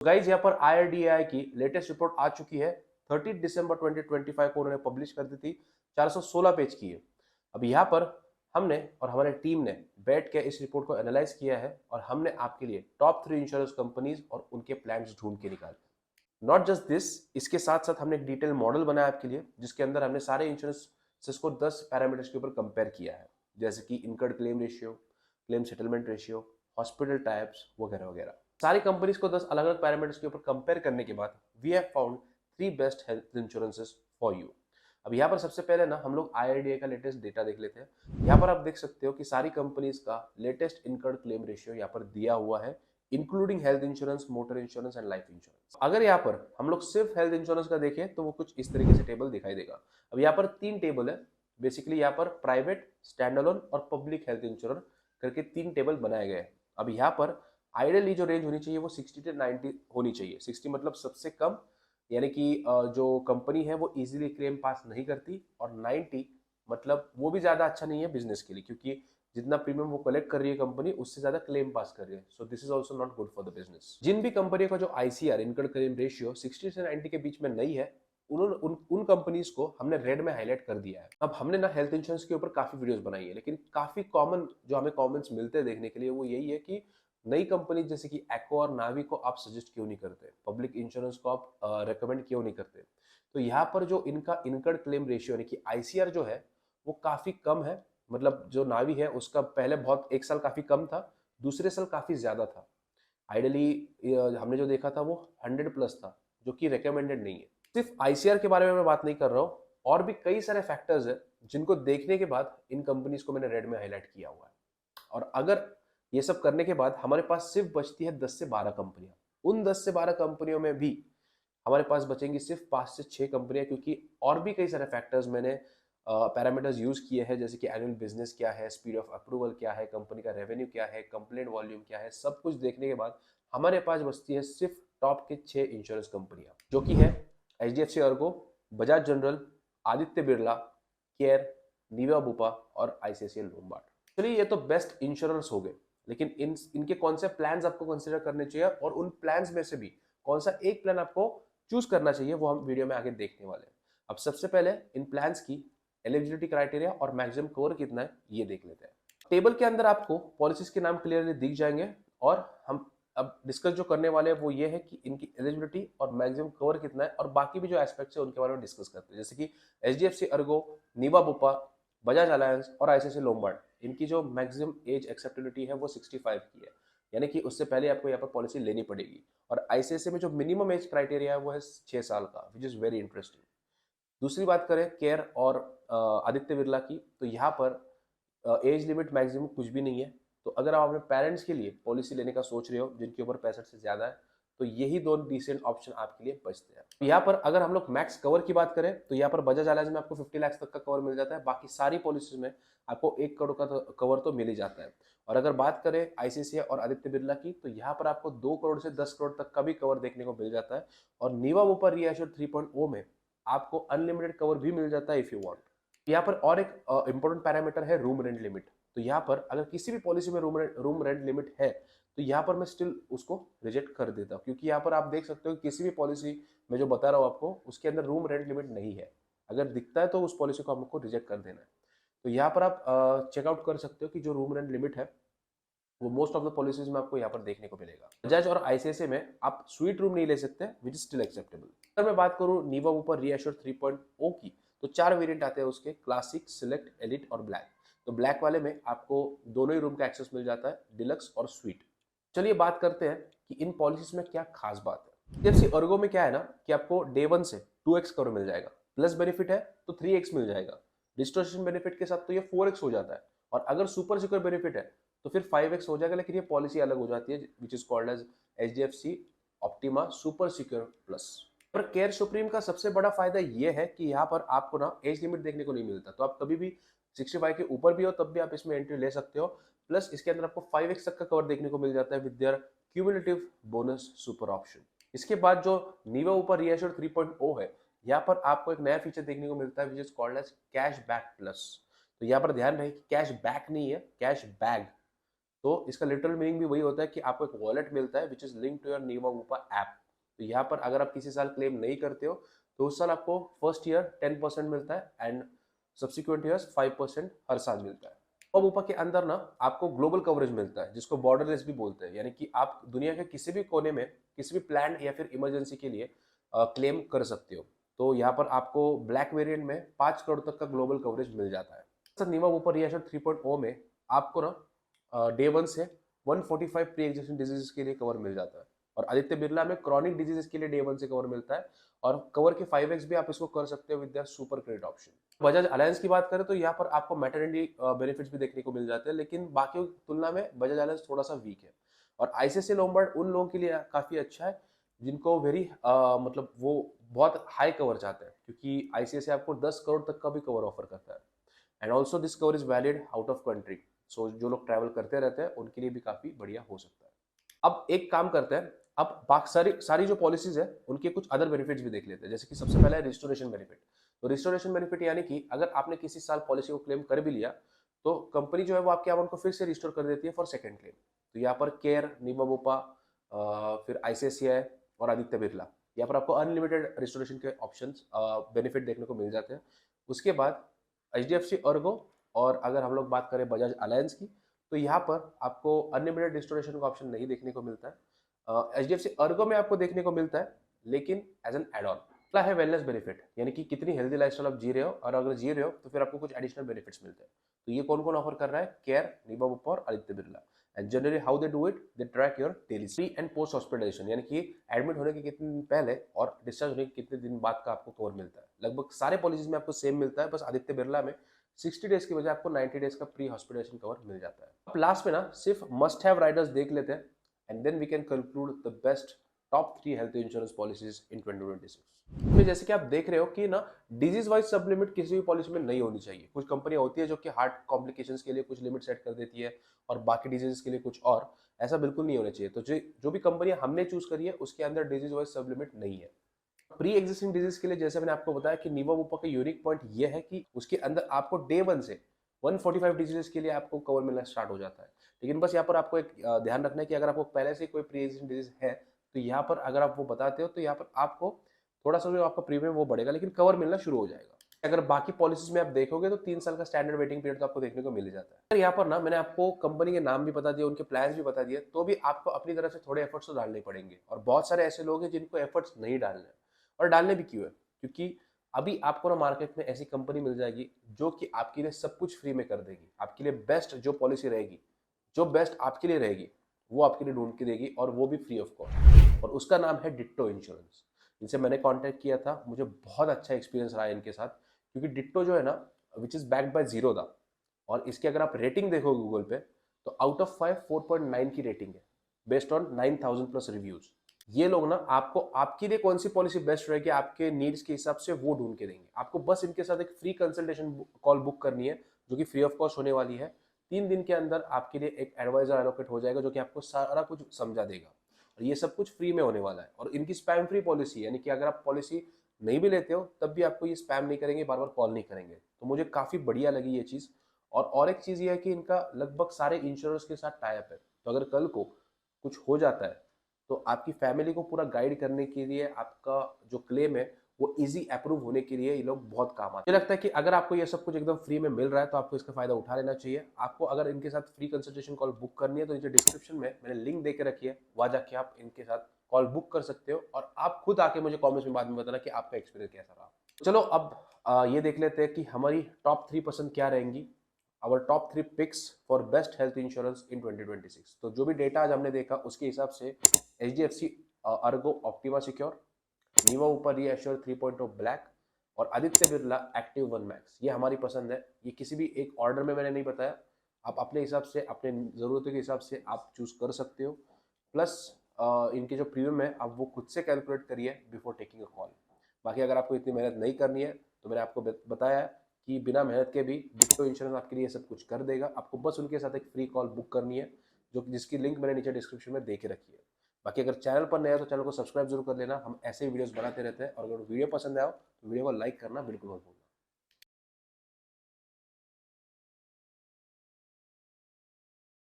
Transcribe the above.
Guys यहाँ पर IRDAI की लेटेस्ट रिपोर्ट आ चुकी है। 30 दिसंबर 2025 को उन्होंने पब्लिश कर दी थी। 416 पेज की है। अब यहाँ पर हमने और हमारे टीम ने बैठ के इस रिपोर्ट को एनालाइज किया है और हमने आपके लिए टॉप 3 इंश्योरेंस कंपनीज और उनके प्लान्स ढूंढ के निकाले। नॉट जस्ट दिस, इसके साथ साथ हमने एक डिटेल मॉडल बनाया आपके लिए, जिसके अंदर हमने सारे इंश्योरेंस को 10 पैरामीटर्स के ऊपर कंपेयर किया है, जैसे कि incurred claim ratio, claim settlement ratio, hospital types वगैरह वगैरह। सारी कंपनीज को 10 अलग अलग पैरामीटर्स के ऊपर कंपेयर करने के बाद we have found 3 best health insurances for you. अब यहाँ पर सबसे पहले ना हम लोग IRDAI का लेटेस्ट डेटा देख लेते हैं। यहाँ पर आप देख सकते हो कि सारी कंपनीज का लेटेस्ट इनकर्ड क्लेम रेशियो यहाँ पर दिया हुआ है, including health insurance, motor insurance and life insurance. अगर यहाँ पर हम लोग सिर्फ हेल्थ इंश्योरेंस का देखें तो वो कुछ इस तरीके से टेबल दिखाई देगा। अब यहाँ पर 3 टेबल है। बेसिकली यहाँ पर प्राइवेट, स्टैंड अलोन और पब्लिक हेल्थ इंश्योरेंस करके 3 टेबल बनाए गए हैं। अब यहाँ पर आइडियली जो रेंज होनी चाहिए वो 60 से 90 होनी चाहिए। 60 मतलब सबसे कम, यानी कि जो कंपनी है वो इजीली क्लेम पास नहीं करती, और 90 मतलब वो भी ज्यादा अच्छा नहीं है बिजनेस के लिए, क्योंकि जितना प्रीमियम वो कलेक्ट कर रही है कंपनी उससे ज्यादा क्लेम पास कर रही है। So this is also not good for the business. जिन भी कंपनियों का जो ICR, इनकर्ड क्लेम रेशियो, 60 से 90 के बीच में नहीं है, उन्होंने उन कंपनीज को हमने रेड में हाईलाइट कर दिया है। अब हमने ना हेल्थ इंश्योरेंस के ऊपर काफी वीडियोस बनाई है, लेकिन काफी कॉमन जो हमें कमेंट्स मिलते हैं देखने के लिए वो यही है कि नई कंपनी जैसे कि एक्को और नावी को आप सजेस्ट क्यों नहीं करते, पब्लिक इंश्योरेंस को आप रेकमेंड क्यों नहीं करते। तो यहाँ पर जो इनका इनकर्ड क्लेम रेशियो यानी कि ICR जो है वो काफी कम है। मतलब जो नावी है उसका पहले बहुत एक साल काफी कम था, दूसरे साल काफी ज्यादा था। आइडियली हमने जो देखा था वो 100+ था, जो कि रिकमेंडेड नहीं है। सिर्फ ICR के बारे में मैं बात नहीं कर रहा हूँ, और भी कई सारे फैक्टर्स है जिनको देखने के बाद इन कंपनीज को मैंने रेड में हाईलाइट किया हुआ है। और अगर ये सब करने के बाद हमारे पास सिर्फ बचती है 10 से 12 कंपनियां। उन 10 से 12 कंपनियों में भी हमारे पास बचेंगी सिर्फ 5 से 6 कंपनियां, क्योंकि और भी कई सारे फैक्टर्स मैंने पैरामीटर्स यूज किए हैं, जैसे कि एनुअल बिजनेस क्या है, स्पीड ऑफ अप्रूवल क्या है, कंपनी का रेवेन्यू क्या है, कंप्लेंट वॉल्यूम क्या है। सब कुछ देखने के बाद हमारे पास बचती है सिर्फ टॉप के 6 इंश्योरेंस कंपनियां, जो कि है HDFC Ergo, Bajaj general, Aditya Birla, care, Niva Bupa और ICICI लोम्बार्ड। चलिए ये तो बेस्ट इंश्योरेंस हो गए, लेकिन इनके कौन से प्लान्स आपको कंसीडर करने चाहिए और उन प्लान्स में से भी कौन सा एक प्लान आपको चूज करना चाहिए, वो हम वीडियो में आगे देखने वाले हैं। अब सबसे पहले इन प्लान्स की एलिजिबिलिटी क्राइटेरिया और मैक्सिमम कवर कितना है ये देख लेते हैं। टेबल के अंदर आपको पॉलिसीज के नाम क्लियरली दिख जाएंगे, और हम अब डिस्कस जो करने वाले हैं वो ये है कि इनकी एलिजिबिलिटी और मैक्सिमम कवर कितना है, और बाकी भी जो एस्पेक्ट्स है उनके बारे में डिस्कस करते हैं, जैसे कि HDFC Ergo, Niva Bupa, Bajaj Allianz और ICICI लोम्बार्ड। इनकी जो मैक्सिमम एज एक्सेप्टेबिलिटी है वो 65 की है, यानी कि उससे पहले आपको यहाँ पर पॉलिसी लेनी पड़ेगी। और ICICI में जो मिनिमम एज क्राइटेरिया है वो है 6 साल का, विच इज वेरी इंटरेस्टिंग। दूसरी बात करें केयर और आदित्य बिरला की, तो यहाँ पर एज लिमिट मैक्सिमम कुछ भी नहीं है। तो अगर आप अपने पेरेंट्स के लिए पॉलिसी लेने का सोच रहे हो जिनकी उम्र 65 से ज्यादा है, तो यही दो डिसेंट ऑप्शन आपके लिए बचते हैं। यहाँ पर अगर हम लोग मैक्स कवर की बात करें तो यहाँ पर बजाज अलायंस में आपको 50 लाख तक का कवर मिल जाता है। बाकी सारी पॉलिसीज में आपको 1 करोड़ का कवर तो मिल ही जाता है। और अगर बात करें ICICI और आदित्य बिरला की, तो यहाँ पर आपको 2 करोड़ से 10 करोड़ तक का भी कवर देखने को मिल जाता है। और नीवा ऊपर रीएश्योर 3.0 में आपको अनलिमिटेड कवर भी मिल जाता है इफ यू वांट। यहाँ पर और एक इंपॉर्टेंट पैरामीटर है रूम रेंट लिमिट। तो यहाँ पर अगर किसी भी पॉलिसी में रूम रेंट लिमिट है, तो यहाँ पर मैं स्टिल उसको रिजेक्ट कर देता हूँ, क्योंकि यहाँ पर आप देख सकते हो कि किसी भी पॉलिसी में जो बता रहा हूँ आपको उसके अंदर रूम रेंट लिमिट नहीं है। अगर दिखता है तो उस पॉलिसी को आपको रिजेक्ट कर देना है। तो यहाँ पर आप चेकआउट कर सकते हो कि जो रूम रेंट लिमिट है वो मोस्ट ऑफ द पॉलिसीज में आपको यहाँ पर देखने को मिलेगा। बजाज और ICICI में आप स्वीट रूम नहीं ले सकते, विच इज स्टिल एक्सेप्टेबल। अगर मैं बात करूँ नीवा ऊपर रीएश्योर 3.0 की, तो 4 वेरिएंट आते हैं उसके, क्लासिक, सिलेक्ट, एलिट और ब्लैक। तो ब्लैक वाले में आपको दोनों ही रूम का एक्सेस मिल जाता है, डिलक्स और स्वीट। चलिए बात करते हैं कि इन पॉलिसीज में क्या खास बात है। HDFC अर्गो में क्या है ना कि आपको डे 1 से 2x कवर मिल जाएगा, प्लस बेनिफिट है तो 3x मिल जाएगा, डिस्टोर्शन बेनिफिट के साथ तो ये 4x हो जाता है, और अगर सुपर सिक्योर बेनिफिट है तो फिर 5x हो जाएगा। लेकिन ये पॉलिसी अलग हो जाती है, which is called as HDFC optima super secure plus. पर केयर सुप्रीम का सबसे बड़ा फायदा ये है कि यहाँ पर आपको ना एज लिमिट देखने को नहीं मिलता, तो आप कभी भी 65 के ऊपर भी हो तब भी आप इसमें एंट्री ले सकते हो। प्लस इसके अंदर आपको 5x तक का कवर देखने को मिल जाता है with their cumulative bonus super option. इसके बाद जो नीवा ऊपर रीएश्योर 3.0 है, यहाँ पर आपको एक नया फीचर देखने को मिलता है which is called as cash back plus. तो यहाँ पर ध्यान रहे कि कैश बैक नहीं है, कैश बैग। तो इसका लिटरल मीनिंग भी वही होता है कि आपको एक वॉलेट मिलता है which is link to your Niva Bupa app. तो यहाँ पर अगर आप किसी साल क्लेम नहीं करते हो तो उस साल आपको फर्स्ट ईयर 10% मिलता है एंड सब्सिक्वेंट ईयर्स 5% हर साल मिलता है। और ऊपर के अंदर ना आपको ग्लोबल कवरेज मिलता है जिसको बॉर्डरलेस भी बोलते हैं, यानी कि आप दुनिया के किसी भी कोने में किसी भी प्लान या फिर इमरजेंसी के लिए क्लेम कर सकते हो। तो यहाँ पर आपको ब्लैक वेरिएंट में 5 करोड़ तक का ग्लोबल कवरेज मिल जाता है। सर नीवा ऊपर रिएशर 3.0 में आपको ना डे 1 से 145 प्री एग्जिस्टिंग डिजीजेस के लिए कवर मिल जाता है और आदित्य बिरला में क्रॉनिक डिजीजेस के लिए डे 1 से कवर मिलता है और कवर के 5x भी आप इसको कर सकते हो with the super credit option. Bajaj alliance की बात करें तो यहाँ पर आपको मैटरनिटी बेनिफिट्स भी देखने को मिल जाते हैं, लेकिन बाकी की तुलना में बजाज अलायंस थोड़ा सा वीक है। और आईसीआईसीआई लोम्बार्ड उन लोगों के लिए काफी अच्छा है जिनको मतलब वो बहुत हाई कवर चाहते हैं, क्योंकि आईसीआईसीआई आपको 10 करोड़ तक का भी कवर ऑफर करता है and also this cover is valid out of country. So जो लोग ट्रैवल करते रहते हैं उनके लिए भी काफी बढ़िया हो सकता है। अब एक काम करते हैं, अब बाकी सारी जो पॉलिसीज है उनके कुछ अदर बेनिफिट्स भी देख लेते हैं। जैसे कि सबसे पहला है रिस्टोरेशन बेनिफिट। तो रिस्टोरेशन बेनिफिट यानी कि अगर आपने किसी साल पॉलिसी को क्लेम कर भी लिया तो कंपनी जो है वो आपके अमाउंट को फिर से रिस्टोर कर देती है फॉर सेकंड क्लेम। तो यहाँ पर केयर, नीवा बोपा, फिर आईसीआईसीआई और आदित्य बिरला, यहाँ पर आपको अनलिमिटेड रिस्टोरेशन के ऑप्शन बेनिफिट देखने को मिल जाते हैं। उसके बाद एचडीएफसी अर्गो और अगर हम लोग बात करें बजाज अलायंस की तो यहाँ पर आपको अनलिमिटेड रिस्टोरेशन का ऑप्शन नहीं देखने को मिलता है। एचडीएफसी अर्गो में आपको देखने को मिलता है लेकिन एज एन एड ऑन। अगला है वेलनेस बेनिफिट, यानी कि कितनी हेल्दी लाइफस्टाइल आप जी रहे हो और अगर जी रहे हो तो फिर आपको कुछ एडिशनल बेनिफिट्स मिलते हैं। तो ये कौन कौन ऑफर कर रहा है? केयर, नीवा बुप्पा और Aditya Birla. And generally how they do it, they track your daily pre and post hospitalisation, यानी कि एडमिट होने के कितने दिन पहले और डिस्चार्ज होने के कितने दिन बाद का आपको कवर मिलता है। लगभग सारे पॉलिसीज में आपको सेम मिलता है, बस आदित्य बिरला में 60 डेज की बजाय आपको 90 डेज का प्री हॉस्पिटलाइजेशन कवर मिल जाता है। अब लास्ट में ना सिर्फ मस्ट हैव राइडर्स देख लेते हैं and then we can conclude the best top 3 health insurance policies in 2026 में। जैसे कि आप देख रहे हो कि ना डिजीज वाइज सब लिमिट किसी भी पॉलिसी में नहीं होनी चाहिए। कुछ कंपनियां होती है जो कि हार्ट कॉम्प्लिकेशंस के लिए कुछ लिमिट सेट कर देती है और बाकी डिजीज के लिए कुछ और, ऐसा बिल्कुल नहीं होना चाहिए। तो जो भी कंपनियां हमने चूज करी है उसके अंदर डिजीज वाइज सब लिमिट नहीं है। प्री एग्जिस्टिंग डिजीज के लिए जैसे मैंने आपको बताया कि नीवा वूपा का यूनिक पॉइंट ये है कि उसके अंदर आपको डे 1 से 145 डिजीजेस के लिए आपको कवर मिलना स्टार्ट हो जाता है। लेकिन बस यहाँ पर आपको एक ध्यान रखना है कि अगर आपको पहले से कोई प्री एग्जिस्टिंग डिजीज है तो यहाँ पर अगर आप वो बताते हो तो यहाँ पर आपको थोड़ा सा जो आपका प्रीमियम वो बढ़ेगा लेकिन कवर मिलना शुरू हो जाएगा। अगर बाकी पॉलिसीज में आप देखोगे तो 3 साल का स्टैंडर्ड वेटिंग पीरियड तो आपको देखने को मिल जाता है। अगर यहाँ पर ना मैंने आपको कंपनी के नाम भी बता दिए, उनके प्लान्स भी बता दिए, तो भी आपको अपनी तरफ से थोड़े एफर्ट्स तो डालने पड़ेंगे और बहुत सारे ऐसे लोग हैं जिनको एफर्ट्स नहीं डालने हैं। और डालने भी क्यों है? क्योंकि अभी आपको ना मार्केट में ऐसी कंपनी मिल जाएगी जो कि आपके लिए सब कुछ फ्री में कर देगी। आपके लिए बेस्ट जो पॉलिसी रहेगी, जो बेस्ट आपके लिए रहेगी, वो आपके लिए ढूंढ के देगी और वो भी फ्री ऑफ कॉस्ट। और उसका नाम है डिट्टो इंश्योरेंस। इनसे मैंने कांटेक्ट किया था, मुझे बहुत अच्छा एक्सपीरियंस रहा है इनके साथ, क्योंकि डिट्टो जो है ना which is backed by Zerodha, और इसकी अगर आप रेटिंग देखो गूगल पे तो आउट ऑफ 5 4.9 की रेटिंग है बेस्ड ऑन 9000 प्लस रिव्यूज। ये लोग ना आपको आपके लिए कौन सी पॉलिसी बेस्ट रहेगी आपके नीड्स के हिसाब से वो ढूंढ के देंगे। आपको बस इनके साथ एक फ्री कंसल्टेशन कॉल बुक करनी है जो कि फ्री ऑफ कॉस्ट होने वाली है। 3 दिन के अंदर आपके लिए एक एडवाइजर एलोकेट हो जाएगा जो कि आपको सारा कुछ समझा देगा और ये सब कुछ फ्री में होने वाला है। और इनकी स्पैम फ्री पॉलिसी, यानी कि अगर आप पॉलिसी नहीं भी लेते हो तब भी आपको ये स्पैम नहीं करेंगे, बार बार कॉल नहीं करेंगे। तो मुझे काफी बढ़िया लगी ये चीज। और एक चीज ये है कि इनका लगभग सारे इंश्योरेंस के साथ टाई अप है, तो अगर कल को कुछ हो जाता है तो आपकी फैमिली को पूरा गाइड करने के लिए आपका जो क्लेम है वो इजी अप्रूव होने के लिए ये लोग बहुत काम आते हैं। मुझे लगता है कि अगर आपको ये सब कुछ एकदम फ्री में मिल रहा है तो आपको इसका फायदा उठा लेना चाहिए। आपको अगर इनके साथ फ्री कंसल्टेशन कॉल बुक करनी है तो नीचे डिस्क्रिप्शन में मैंने लिंक दे के रखी है, वहां जाके आप इनके साथ कॉल बुक कर सकते हो और आप खुद आके मुझे कॉमेंट्स में बाद में बताना कि आपका एक्सपीरियंस कैसा रहा। चलो अब ये देख लेते हैं कि हमारी टॉप 3 पसंद क्या रहेंगी, our top 3 picks for best health insurance in 2026। तो जो भी डेटा आज हमने देखा उसके हिसाब से HDFC अर्गो ऑप्टिमा सिक्योर, नीवा ऊपर रीएश्योर 3.0 ब्लैक और आदित्य बिरला एक्टिव 1 मैक्स, ये हमारी पसंद है। ये किसी भी एक ऑर्डर में मैंने नहीं बताया, आप अपने हिसाब से अपने ज़रूरतों के हिसाब से आप चूज कर सकते हो। प्लस इनके जो प्रीमियम है आप वो खुद से कैलकुलेट करिए बिफोर टेकिंग अ कॉल। बाकी अगर आपको इतनी मेहनत नहीं करनी है तो मैंने आपको बताया कि बिना मेहनत के भी डिट्टो इंश्योरेंस आपके लिए सब कुछ कर देगा। आपको बस उनके साथ एक फ्री कॉल बुक करनी है जो जिसकी लिंक मैंने नीचे डिस्क्रिप्शन में दे के रखी है। बाकी अगर चैनल पर नया है तो चैनल को सब्सक्राइब जरूर कर लेना, हम ऐसे ही वीडियोस बनाते रहते हैं। और अगर वीडियो पसंद आया हो तो वीडियो को लाइक करना बिल्कुल मत भूलना।